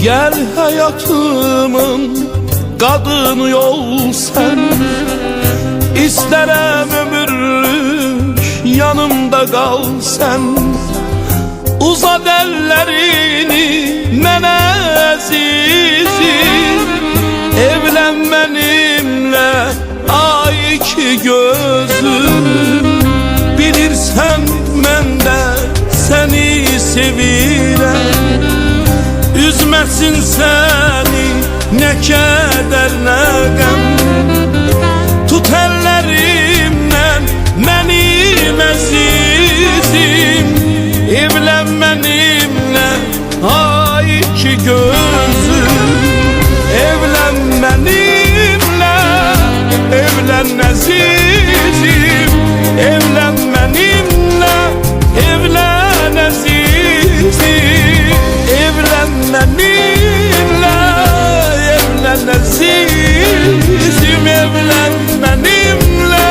Gel hayatımın kadını ol sen, İsterem ömürlük yanımda kal sen. Uzat ellerini mənə əzizim, evlen benimle ay iki gözüm. Bilirsen mən de seni sevirəm, üzmesin seni ne keder ne gəm. Tut ellerimden benim əzizim, evlen benimle ay iki gözüm. Evlen benimle, evlen əzizim, evlen benimle, evlen əzizim. Evlen benimle, evlen əzizim, evlen benimle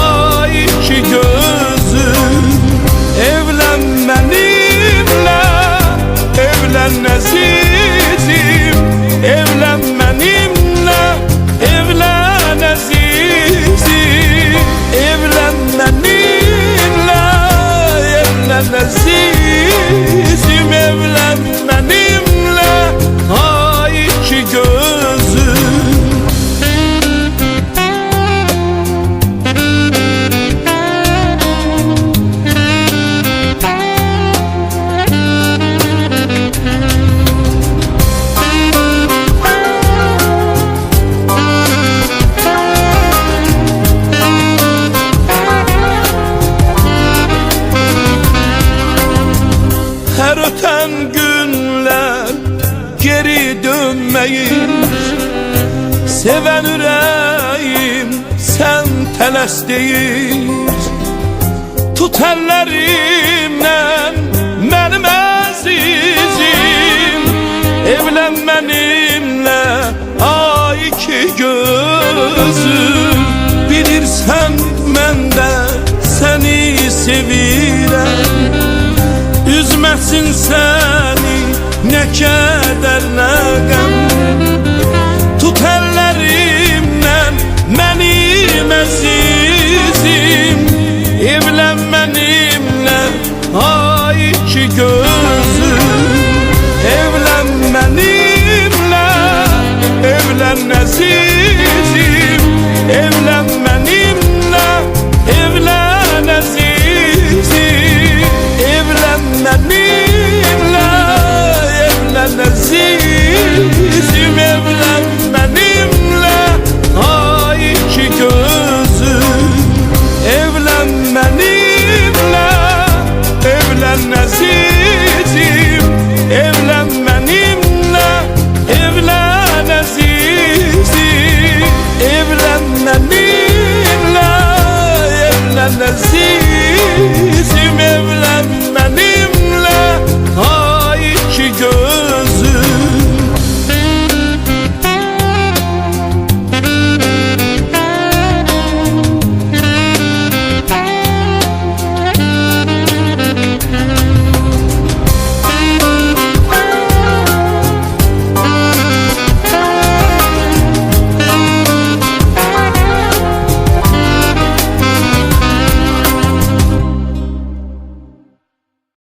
ay iki gözüm. Evlen benimle, evlen əzizim, evlen benimle, evlen əzizim. Evlen benimle, evlen əzizim, evlen benimle ay iki gözüm. Her öten günler geri dönmeyin, seven yüreğim sen teles değil. Tut ellerimden benim azizim, evlen beni